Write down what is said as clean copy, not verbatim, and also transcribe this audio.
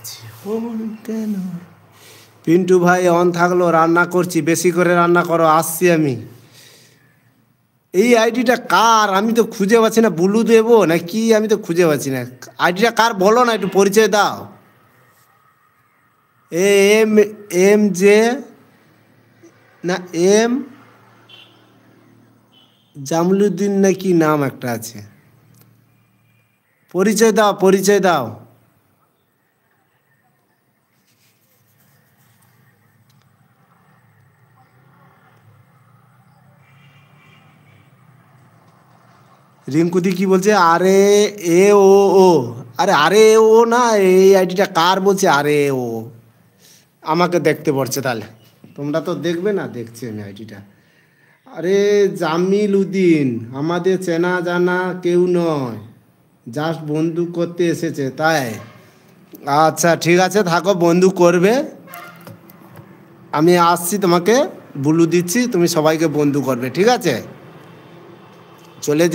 জীবন কেন পিন্টু ভাই অন থাকলো, রান্না করছি, বেশি করে রান্না করো, আসছি আমি। এই আইডিটা কার আমি তো খুঁজে পাচ্ছি না, বুলু দেবো না কি আমি তো খুঁজে পাচ্ছি না। আইডিটা কার বলো না, একটু পরিচয় দাও। এম এম জে না এম জামলুদ্দিন না কি নাম একটা আছে, পরিচয় দাও, পরিচয় দাও। রিঙ্কুদি কি বলছে, আরে এ ও ও, আরে আরে এ ও না, এই আইডিটা কার বলছে আরে এ ও। আমাকে দেখতে পড়ছে তাহলে, তোমরা তো দেখবে না, দেখছি আমি আইডিটা। আরে জামিল উদ্দিন আমাদের চেনা জানা কেউ নয়, জাস্ট বন্ধু করতে এসেছে তাই। আচ্ছা ঠিক আছে, থাকো, বন্ধু করবে, আমি আসছি, তোমাকে বুলু দিচ্ছি, তুমি সবাইকে বন্ধু করবে, ঠিক আছে, চলে যে